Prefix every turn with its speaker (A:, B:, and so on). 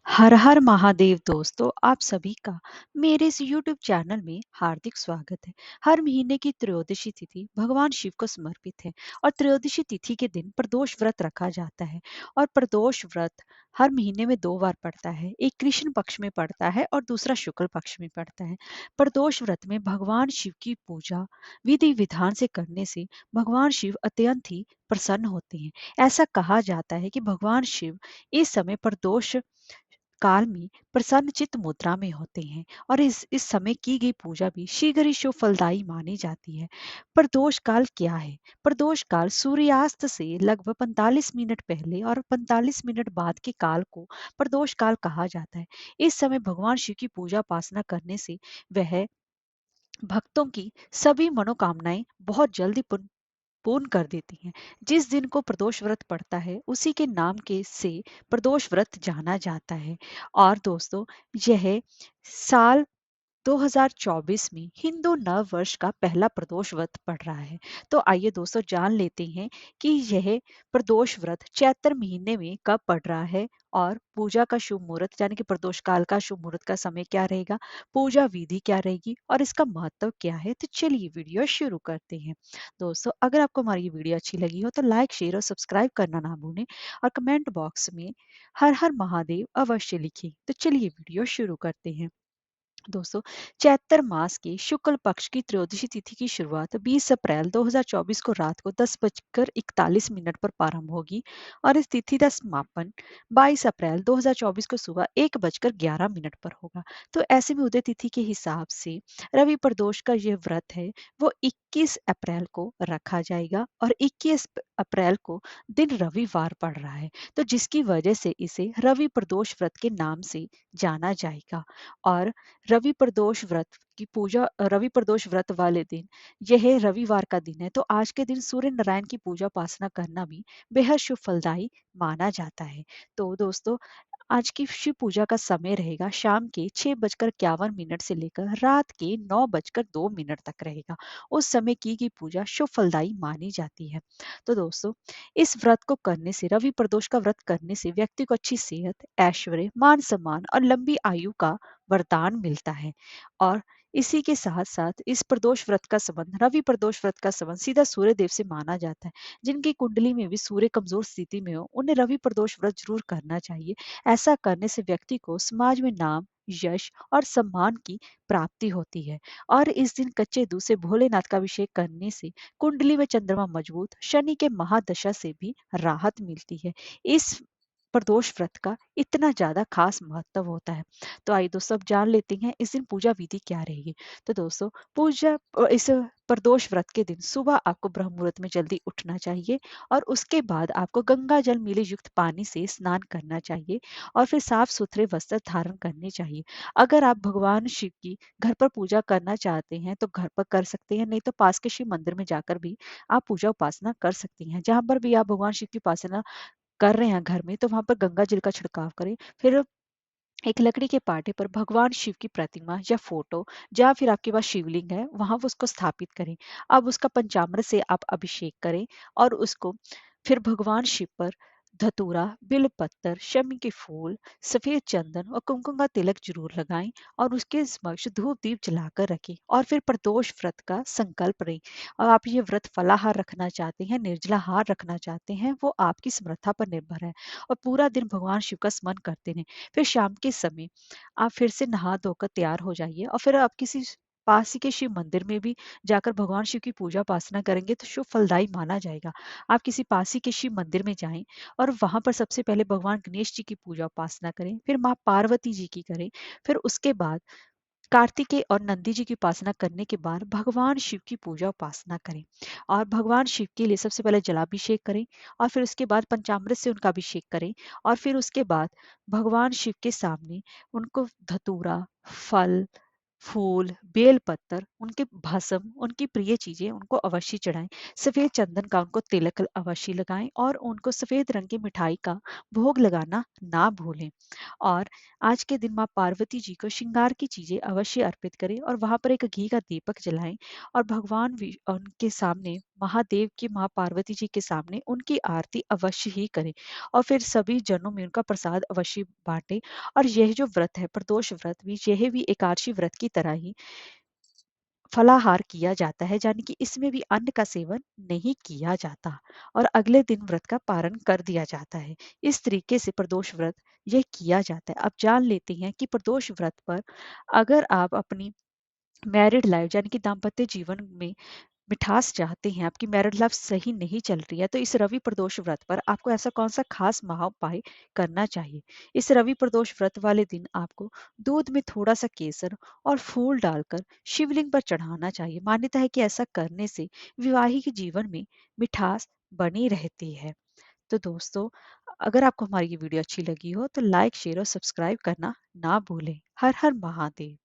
A: हर हर महादेव दोस्तों, आप सभी का मेरे इस YouTube चैनल में हार्दिक स्वागत है। हर महीने की त्रयोदशी तिथि भगवान शिव को समर्पित है और त्रयोदशी तिथि के दिन प्रदोष व्रत रखा जाता है। और प्रदोष व्रत हर महीने में 2 बार पड़ता है, एक कृष्ण पक्ष में पड़ता है और दूसरा शुक्ल पक्ष में पड़ता है। प्रदोष व्रत में भगवान शिव की पूजा विधि विधान से करने से भगवान शिव अत्यंत ही प्रसन्न होते हैं। ऐसा कहा जाता है कि भगवान शिव इस समय प्रदोष काल में प्रसन्न चित्त मुद्रा में होते हैं और इस समय की गई पूजा भी शीघ्र ही शुभ फलदायी मानी जाती है। प्रदोष काल क्या है? प्रदोष काल सूर्यास्त से लगभग 45 मिनट पहले और 45 मिनट बाद के काल को प्रदोष काल कहा जाता है। इस समय भगवान शिव की पूजा उपासना करने से वह भक्तों की सभी मनोकामनाएं बहुत जल्दी पूर्ण कर देती हैं। जिस दिन को प्रदोष व्रत पड़ता है उसी के नाम के से प्रदोष व्रत जाना जाता है। और दोस्तों, यह साल 2024 में हिंदू नव वर्ष का पहला प्रदोष व्रत पड़ रहा है। तो आइए दोस्तों जान लेते हैं कि यह प्रदोष व्रत चैत्र महीने में कब पड़ रहा है और पूजा का शुभ मुहूर्त यानी कि प्रदोष काल का शुभ मुहूर्त का समय क्या रहेगा, पूजा विधि क्या रहेगी और इसका महत्व क्या है। तो चलिए वीडियो शुरू करते हैं। दोस्तों, अगर आपको हमारी ये वीडियो अच्छी लगी हो तो लाइक शेयर और सब्सक्राइब करना ना भूलें और कमेंट बॉक्स में हर हर महादेव अवश्य लिखें। तो चलिए वीडियो शुरू करते हैं। दोस्तों, चैत्र मास के शुक्ल पक्ष की त्रयोदशी तिथि की शुरुआत 20 अप्रैल 2024 को रात को 10:41 पर प्रारंभ होगी और इस तिथि का समापन 22 अप्रैल 2024 को सुबह 1:11 पर होगा। तो ऐसे में उदय तिथि के हिसाब से रवि प्रदोष का यह व्रत है वो 21 अप्रैल को रखा जाएगा और 21 अप्रैल को दिन रविवार पड़ रहा है, तो जिसकी वजह से इसे रवि प्रदोष व्रत के नाम से जाना जाएगा। और रवि प्रदोष व्रत की पूजा रवि प्रदोष व्रत वाले दिन यह रविवार का दिन है, तो आज के दिन सूर्य नारायण की पूजा उपासना करना भी बेहद शुभ फलदायी माना जाता है। तो दोस्तों, आज की शिव पूजा का समय रहेगा शाम के 6:51 से लेकर रात के 9:02 तक रहेगा। उस समय की गई पूजा शुभ फलदायी मानी जाती है। तो दोस्तों, इस व्रत को करने से रवि प्रदोष का व्रत करने से व्यक्ति को अच्छी सेहत, ऐश्वर्य, मान सम्मान और लंबी आयु का वरदान मिलता है। और इसी के साथ साथ इस प्रदोष व्रत का संबंध रवि प्रदोष व्रत का संबंध सीधा सूर्य देव से माना जाता है। जिनकी कुंडली में भी सूर्य कमजोर स्थिति में हो उन्हें रवि प्रदोष व्रत जरूर करना चाहिए। ऐसा करने से व्यक्ति को समाज में नाम, यश और सम्मान की प्राप्ति होती है। और इस दिन कच्चे दूध से भोलेनाथ का अभिषेक करने से कुंडली में चंद्रमा मजबूत, शनि के महादशा से भी राहत मिलती है। इस प्रदोष व्रत का इतना ज्यादा खास महत्व होता है। तो आइए दोस्तों अब जान लेते हैं इस दिन पूजा विधि क्या रहेगी। तो दोस्तों, इस प्रदोष व्रत के दिन सुबह आपको ब्रह्म मुहूर्त में जल्दी उठना चाहिए और उसके बाद आपको गंगा जल मिले युक्त पानी से स्नान करना चाहिए और फिर साफ सुथरे वस्त्र धारण करने चाहिए। अगर आप भगवान शिव की घर पर पूजा करना चाहते हैं तो घर पर कर सकते हैं, नहीं तो पास के शिव मंदिर में जाकर भी आप पूजा उपासना कर सकती हैं। जहां पर भी आप भगवान शिव की उपासना कर रहे हैं घर में, तो वहां पर गंगा जल का छिड़काव करें। फिर एक लकड़ी के पाटे पर भगवान शिव की प्रतिमा या फोटो या फिर आपके पास शिवलिंग है वहां वो उसको स्थापित करें। अब उसका पंचामृत से आप अभिषेक करें और उसको फिर भगवान शिव पर धतूरा, बिल पत्तर, शमी के फूल, सफेद चंदन और कुमकुम का तिलक जरूर लगाएं और उसके समक्ष धूप दीप जलाकर रखें और फिर प्रदोष व्रत का संकल्प लें। और आप ये व्रत फलाहार रखना चाहते हैं, निर्जलाहार रखना चाहते हैं, वो आपकी समर्था पर निर्भर है। और पूरा दिन भगवान शिव का स्मरण करते रहें। फिर शाम के समय आप फिर से नहा धोकर तैयार हो जाइए और फिर आप किसी पास ही के शिव मंदिर में भी जाकर भगवान शिव की पूजा उपासना करेंगे तो शुभ फलदायी माना जाएगा। आप किसी पास ही के शिव मंदिर में जाएं और वहां पर सबसे पहले भगवान गणेश जी की पूजा उपासना करें, फिर माँ पार्वती जी की करें, फिर उसके बाद कार्तिकेय और नंदी जी की उपासना करने के बाद भगवान शिव की पूजा उपासना करें। और भगवान शिव के लिए सबसे पहले जलाभिषेक करें और फिर उसके बाद पंचामृत से उनका अभिषेक करें और फिर उसके बाद भगवान शिव के सामने उनको धतूरा, फल, फूल, बेल पत्तर उनके भस्म, उनकी प्रिय चीजें उनको अवश्य चढ़ाएं। सफेद चंदन का उनको तिलक अवश्य लगाएं और उनको सफेद रंग की मिठाई का भोग लगाना ना भूलें। और आज के दिन माँ पार्वती जी को श्रृंगार की चीजें अवश्य अर्पित करें और वहां पर एक घी का दीपक जलाएं और भगवान उनके सामने, महादेव की माँ पार्वती जी के सामने उनकी आरती अवश्य ही करें और फिर सभी जनों में उनका प्रसाद अवश्य बांटें। और यह जो व्रत है, प्रदोष व्रत भी, यह भी एकादशी व्रत की तरह ही फलाहार किया जाता है, यानी कि इसमें भी अन्न का सेवन नहीं किया जाता और अगले दिन व्रत का पारण कर दिया जाता है। इस तरीके से प्रदोष व्रत यह किया जाता है। अब जान लेते हैं कि प्रदोष व्रत पर अगर आप अपनी मैरिड लाइफ यानी कि दाम्पत्य जीवन में मिठास चाहते हैं, आपकी मैरिड लाइफ सही नहीं चल रही है, तो इस रवि प्रदोष व्रत पर आपको ऐसा कौन सा खास उपाय करना चाहिए। इस रवि प्रदोष व्रत वाले दिन आपको दूध में थोड़ा सा केसर और फूल डालकर शिवलिंग पर चढ़ाना चाहिए। मान्यता है कि ऐसा करने से वैवाहिक जीवन में मिठास बनी रहती है। तो दोस्तों, अगर आपको हमारी ये वीडियो अच्छी लगी हो तो लाइक, शेयर और सब्सक्राइब करना ना भूलें। हर हर महादेव।